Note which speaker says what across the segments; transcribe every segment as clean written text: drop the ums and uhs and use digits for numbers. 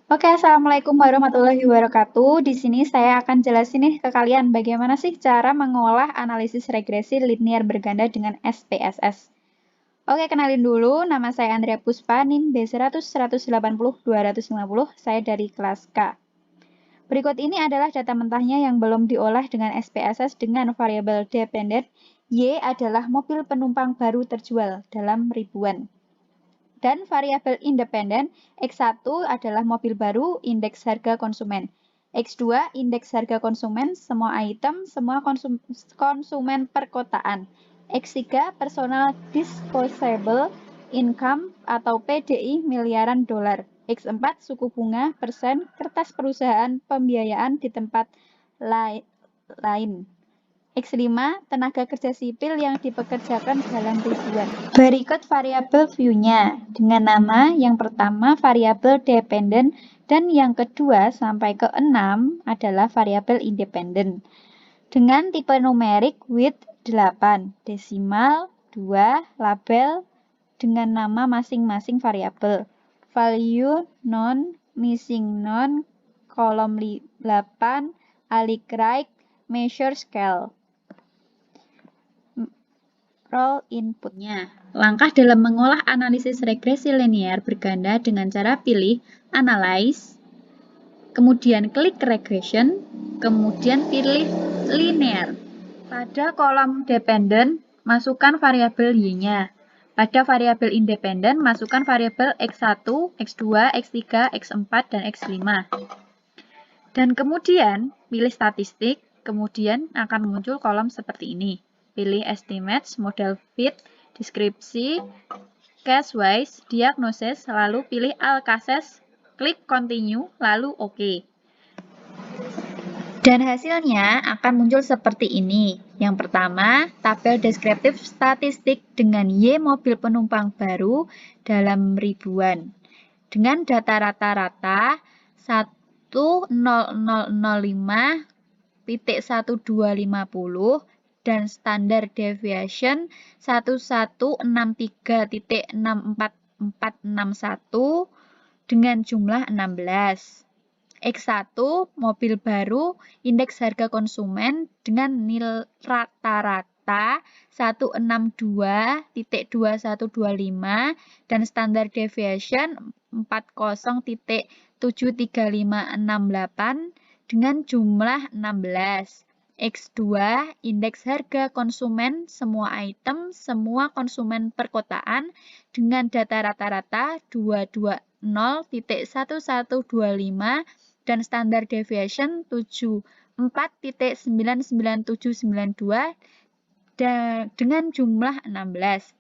Speaker 1: Oke, Assalamualaikum warahmatullahi wabarakatuh. Di sini saya akan jelasin nih ke kalian bagaimana sih cara mengolah analisis regresi linear berganda dengan SPSS. Oke, kenalin dulu. Nama saya Andrea Puspa, NIM B100 180 250. Saya dari kelas K. Berikut ini adalah data mentahnya yang belum diolah dengan SPSS dengan variabel dependent. Y adalah mobil penumpang baru terjual dalam ribuan. Dan variabel independen, X1 adalah mobil baru, indeks harga konsumen. X2, indeks harga konsumen, semua item, semua konsumen perkotaan. X3, personal disposable income atau PDI miliaran dolar. X4, suku bunga, persen, kertas perusahaan, pembiayaan di tempat lain. X5, tenaga kerja sipil yang dipekerjakan dalam ribuan. Berikut variabel view-nya dengan nama yang pertama variabel dependent dan yang kedua sampai ke 6 adalah variabel independent. Dengan tipe numerik width 8, desimal 2, label dengan nama masing-masing variabel. Value non, missing non, kolom 8, alic right, measure scale. Role inputnya. Langkah dalam mengolah analisis regresi linear berganda dengan cara pilih Analyze, kemudian klik Regression, kemudian pilih Linear. Pada kolom Dependent, masukkan variabel Y-nya. Pada variabel Independent, masukkan variabel X1, X2, X3, X4, dan X5. Dan kemudian pilih Statistik, kemudian akan muncul kolom seperti ini. Pilih Estimates, Model Fit, Deskripsi, Case Wise, Diagnosis, lalu pilih All Cases, klik Continue, lalu OK. Dan hasilnya akan muncul seperti ini. Yang pertama, tabel deskriptif statistik dengan Y mobil penumpang baru dalam ribuan. Dengan data rata-rata 10005.1250 dan standar deviation 1163.64461 dengan jumlah 16. X1 mobil baru indeks harga konsumen dengan nilai rata-rata 162.2125 dan standar deviation 40.73568 dengan jumlah 16. X2 indeks harga konsumen semua item semua konsumen perkotaan dengan data rata-rata 220.1125 dan standar deviation 74.99792 dengan jumlah 16.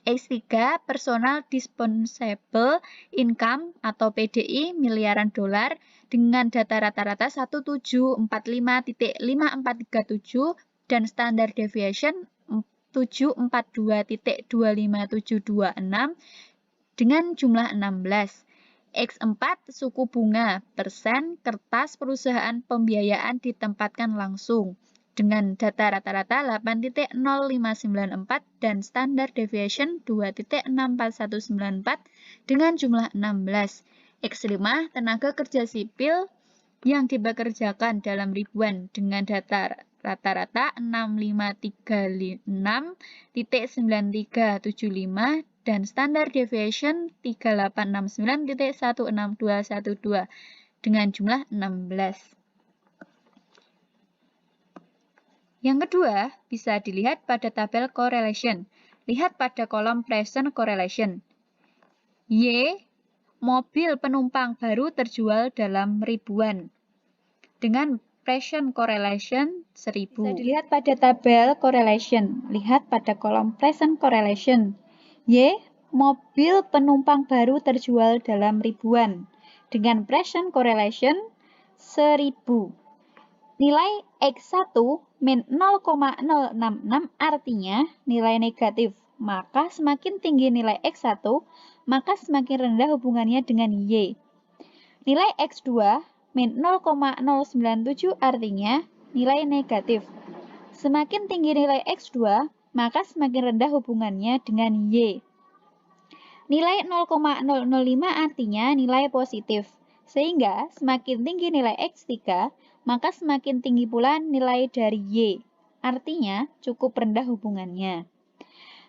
Speaker 1: X3 personal dispensable income atau PDI miliaran dolar dengan data rata-rata 1745.5437 dan standar deviation 742.25726 dengan jumlah 16. X4 suku bunga persen kertas perusahaan pembiayaan ditempatkan langsung dengan data rata-rata 8.0594 dan standar deviation 2.64194 dengan jumlah 16. X5 tenaga kerja sipil yang dipekerjakan dalam ribuan dengan data rata-rata 6536.9375 dan standar deviation 3869.16212 dengan jumlah 16. Yang kedua, bisa dilihat pada tabel correlation. Lihat pada kolom present correlation. Y, mobil penumpang baru terjual dalam ribuan. Dengan present correlation 1000. Bisa dilihat pada tabel correlation. Lihat pada kolom present correlation. Y, mobil penumpang baru terjual dalam ribuan. Dengan present correlation 1000. Nilai X1 min 0,066 artinya nilai negatif. Maka semakin tinggi nilai X1, maka semakin rendah hubungannya dengan Y. Nilai X2 min 0,097 artinya nilai negatif. Semakin tinggi nilai X2, maka semakin rendah hubungannya dengan Y. Nilai 0,005 artinya nilai positif. Sehingga semakin tinggi nilai X3, maka semakin tinggi pula nilai dari Y. Artinya cukup rendah hubungannya.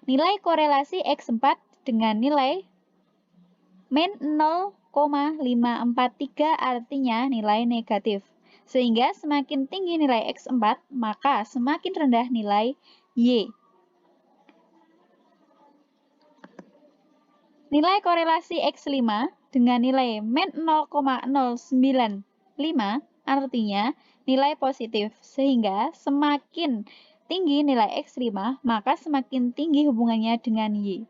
Speaker 1: Nilai korelasi X4 dengan nilai min 0,543 artinya nilai negatif. Sehingga semakin tinggi nilai X4, maka semakin rendah nilai Y. Nilai korelasi X5 dengan nilai min 0,095 artinya nilai positif. Sehingga semakin tinggi nilai X5, maka semakin tinggi hubungannya dengan Y.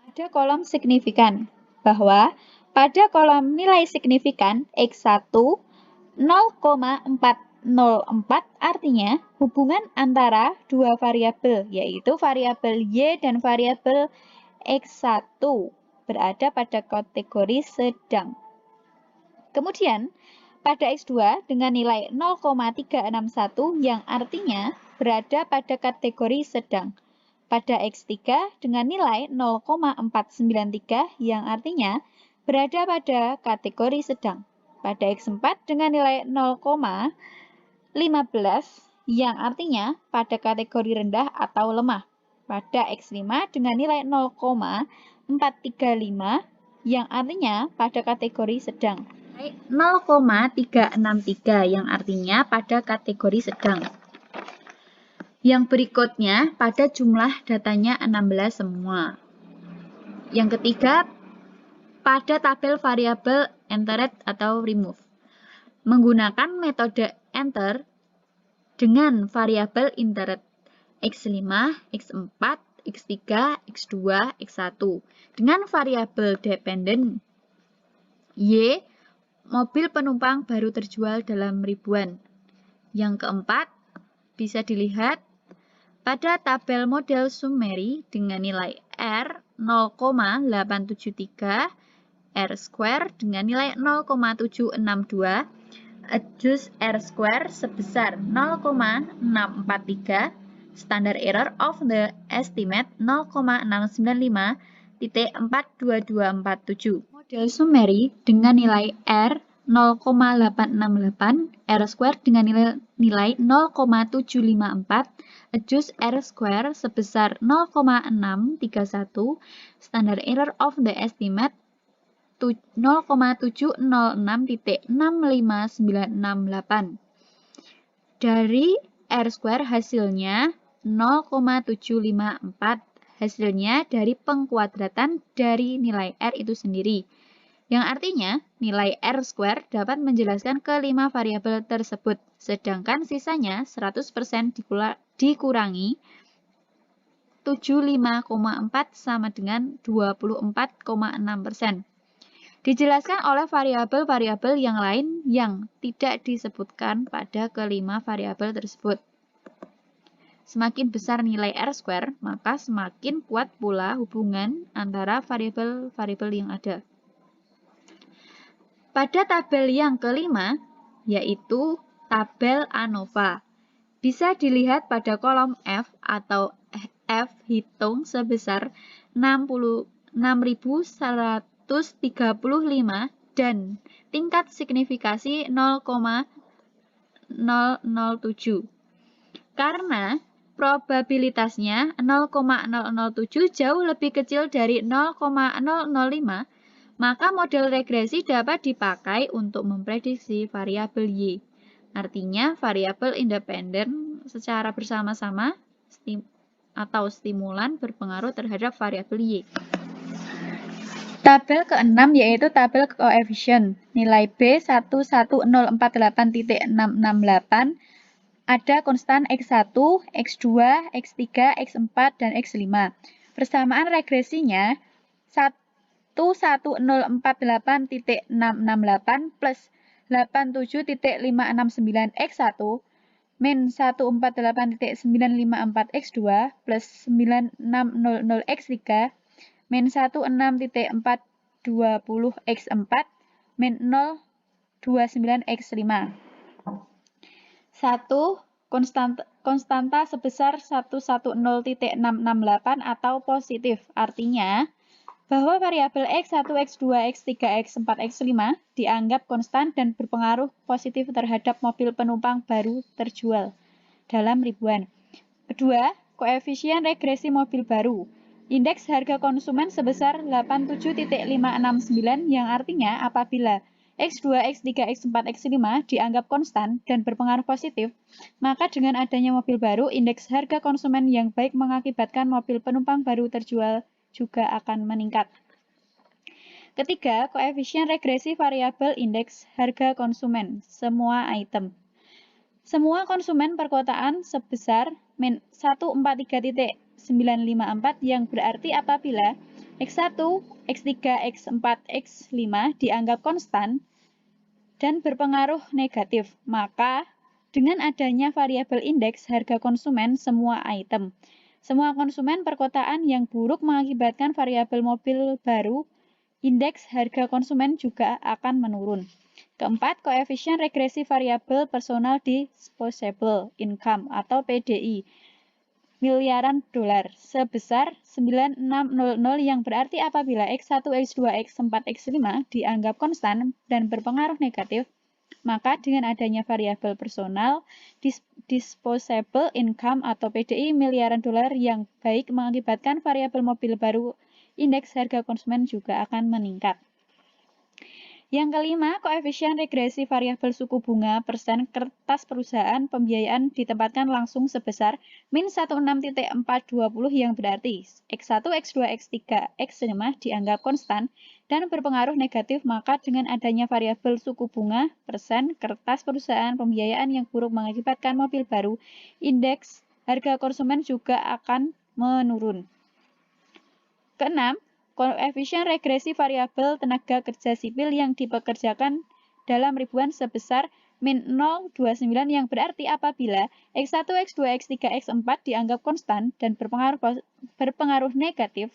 Speaker 1: Pada kolom signifikan, bahwa pada kolom nilai signifikan X1 0,404 artinya hubungan antara dua variabel, yaitu variabel Y dan variabel X1 berada pada kategori sedang. Kemudian, pada X2 dengan nilai 0,361 yang artinya berada pada kategori sedang. Pada X3 dengan nilai 0,493 yang artinya berada pada kategori sedang. Pada X4 dengan nilai 0,15 yang artinya pada kategori rendah atau lemah. Pada X5 dengan nilai 0,435 yang artinya pada kategori sedang. 0,363 yang artinya pada kategori sedang. Yang berikutnya pada jumlah datanya 16 semua. Yang ketiga pada tabel variabel entered atau remove. Menggunakan metode enter dengan variabel entered X5, X4, X3, X2, X1 dengan variabel dependent Y, mobil penumpang baru terjual dalam ribuan. Yang keempat, bisa dilihat pada tabel model summary dengan nilai R 0,873, R square dengan nilai 0,762, adjust R square sebesar 0,643, standard error of the estimate 0,695.42247. Model summary dengan nilai R 0,868, R square dengan nilai 0,754, adjust R square sebesar 0,631, standard error of the estimate 0,706.65968. Dari R square hasilnya 0,754, hasilnya dari pengkuadratan dari nilai R itu sendiri. Yang artinya nilai R square dapat menjelaskan kelima variabel tersebut, sedangkan sisanya 100% dikurangi 75,4 sama dengan 24,6%. Dijelaskan oleh variabel-variabel yang lain yang tidak disebutkan pada kelima variabel tersebut. Semakin besar nilai R square, maka semakin kuat pula hubungan antara variabel-variabel yang ada. Pada tabel yang kelima, yaitu tabel ANOVA, bisa dilihat pada kolom F atau F hitung sebesar 6.135 dan tingkat signifikasi 0,007. Karena probabilitasnya 0,007 jauh lebih kecil dari 0,005, maka model regresi dapat dipakai untuk memprediksi variabel Y. Artinya variabel independen secara bersama-sama atau stimulan berpengaruh terhadap variabel Y. Tabel ke-6 yaitu tabel koefisien. Nilai B 11048.668 ada konstan X1, X2, X3, X4, dan X5. Persamaan regresinya 11048.668 plus 87.569 X1 min 148.954 X2 plus 9600 X3 min 16.420 X4 min 029 X5. 1. Konstanta sebesar 110.668 atau positif. Artinya, bahwa variabel X1, X2, X3, X4, X5 dianggap konstan dan berpengaruh positif terhadap mobil penumpang baru terjual dalam ribuan. Kedua, koefisien regresi mobil baru. Indeks harga konsumen sebesar 87.569 yang artinya apabila X2, X3, X4, X5 dianggap konstan dan berpengaruh positif, maka dengan adanya mobil baru, indeks harga konsumen yang baik mengakibatkan mobil penumpang baru terjual juga akan meningkat. Ketiga, koefisien regresi variabel indeks harga konsumen, semua item. Semua konsumen perkotaan sebesar min 143.954 yang berarti apabila X1, X3, X4, X5 dianggap konstan dan berpengaruh negatif, maka dengan adanya variabel indeks harga konsumen semua item. Semua konsumen perkotaan yang buruk mengakibatkan variabel mobil baru, indeks harga konsumen juga akan menurun. Keempat, koefisien regresi variabel personal disposable income atau PDI miliaran dolar sebesar 9600 yang berarti apabila X1, X2, X4, X5 dianggap konstan dan berpengaruh negatif, maka dengan adanya variabel personal disposable income atau PDI miliaran dolar yang baik mengakibatkan variabel mobil baru, indeks harga konsumen juga akan meningkat. Yang kelima, koefisien regresi variabel suku bunga persen kertas perusahaan pembiayaan ditempatkan langsung sebesar min 16.420 yang berarti X1, X2, X3, X5 dianggap konstan dan berpengaruh negatif, maka dengan adanya variabel suku bunga persen kertas perusahaan pembiayaan yang buruk mengakibatkan mobil baru, indeks harga konsumen juga akan menurun. Keenam, koefisien regresi variabel tenaga kerja sipil yang dipekerjakan dalam ribuan sebesar min 0,29 yang berarti apabila X1, X2, X3, X4 dianggap konstan dan berpengaruh negatif,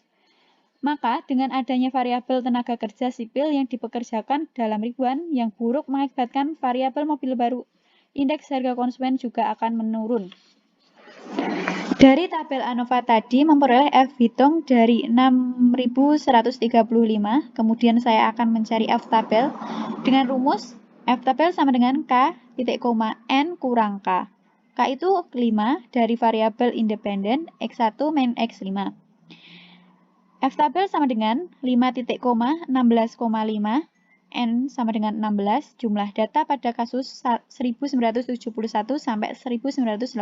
Speaker 1: maka dengan adanya variabel tenaga kerja sipil yang dipekerjakan dalam ribuan yang buruk mengakibatkan variabel mobil baru, indeks harga konsumen juga akan menurun. Dari tabel ANOVA tadi memperoleh F hitung dari 6135, kemudian saya akan mencari F tabel dengan rumus F tabel sama dengan K titik koma N kurang K. K itu 5 dari variabel independen X1 min X5. F tabel sama dengan 5 titik koma 16,5 N sama dengan 16, jumlah data pada kasus 1971 sampai 1986.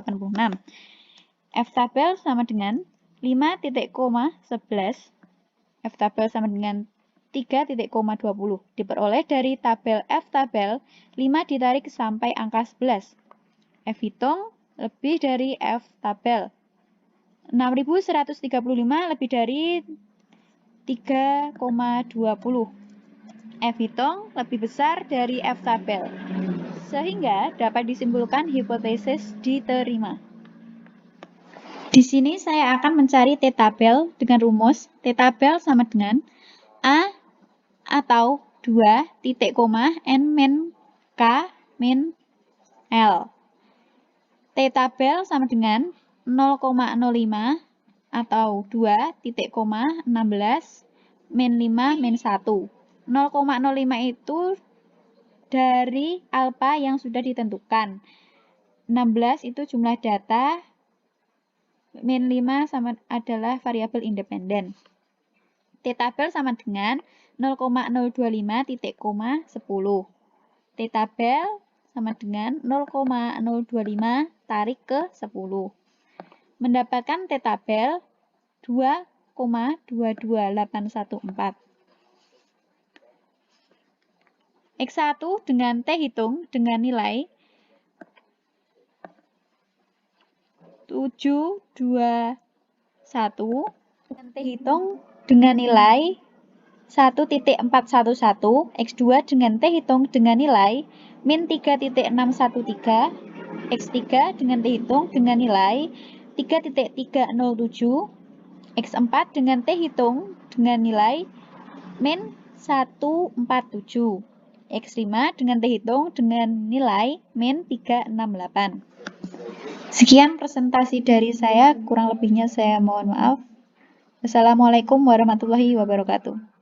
Speaker 1: F tabel sama dengan 5.11, F tabel sama dengan 3.20, diperoleh dari tabel F tabel 5 ditarik sampai angka 11. F hitung lebih dari F tabel. 6135 lebih dari 3,20. F hitung lebih besar dari F tabel. Sehingga dapat disimpulkan hipotesis diterima. Di sini saya akan mencari T-tabel dengan rumus T-tabel sama dengan A atau 2 titik koma N min K min L. T-tabel sama dengan 0,05 atau 2 titik koma 16 min 5 min 1. 0,05 itu dari alfa yang sudah ditentukan. 16 itu jumlah data, min 5 sama adalah variabel independen. T-tabel sama dengan 0,025 titik koma 10. T-tabel sama dengan 0,025 tarik ke 10. Mendapatkan T-tabel 2,22814. X1 dengan T hitung dengan nilai 721 dengan T hitung dengan nilai 1.411, X2 dengan T hitung dengan nilai min 3.613, X3 dengan T hitung dengan nilai 3.307, X4 dengan T hitung dengan nilai min 147, X5 dengan T hitung dengan nilai min 368. Sekian presentasi dari saya, kurang lebihnya saya mohon maaf. Wassalamualaikum warahmatullahi wabarakatuh.